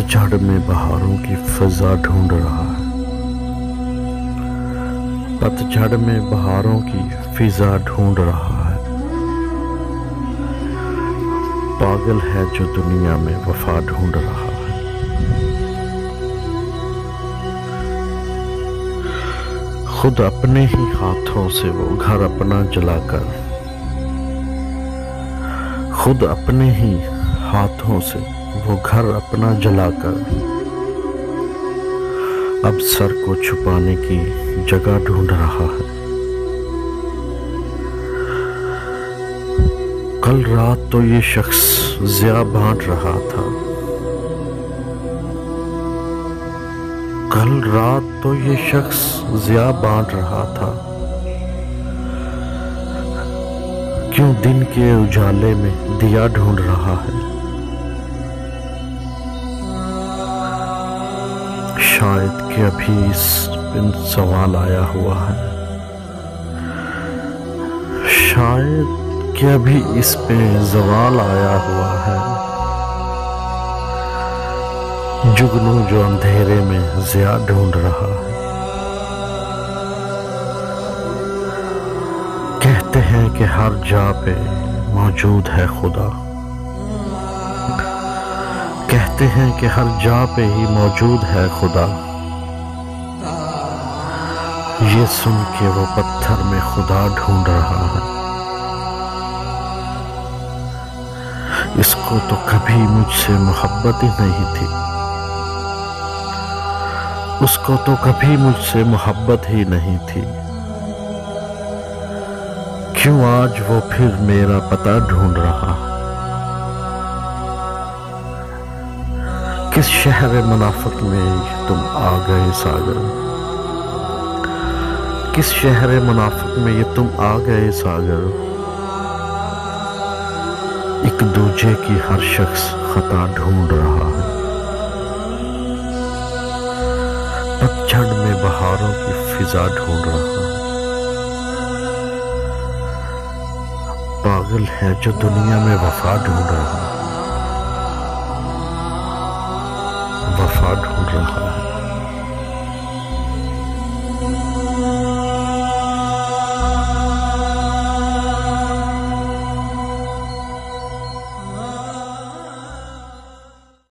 पतझड़ में बहारों की फिजा ढूंढ रहा है। पतझड़ में बहारों की फिजा ढूंढ रहा है। पागल है जो दुनिया में वफा ढूंढ रहा है। खुद अपने ही हाथों से वो घर अपना जलाकर, खुद अपने ही हाथों से वो घर अपना जलाकर अब सर को छुपाने की जगह ढूंढ रहा है। कल रात तो ये शख्स ज़िया बांट रहा था, कल रात तो ये शख्स ज़िया बांट रहा था। क्यों दिन के उजाले में दिया ढूंढ रहा है। शायद कि अभी इस दिन सवाल आया हुआ है, शायद कि अभी इस पे सवाल आया हुआ है। जुगनू जो अंधेरे में ज़िया ढूंढ रहा है। कहते हैं कि हर जा पे मौजूद है खुदा, कहते हैं कि हर जा पे ही मौजूद है खुदा। ये सुन के वो पत्थर में खुदा ढूंढ रहा है। इसको तो कभी मुझसे मोहब्बत ही नहीं थी, उसको तो कभी मुझसे मोहब्बत ही नहीं थी। क्यों आज वो फिर मेरा पता ढूंढ रहा है। किस शहर मुनाफिक में तुम आ गए सागर, किस शहर मुनाफिक में ये तुम आ गए सागर। एक दूजे की हर शख्स खता ढूंढ रहा है। पतझड़ में बहारों की फिजा ढूंढ रहा है। पागल है जो दुनिया में वफा ढूंढ रहा है, वफा ढूंढ रहा है।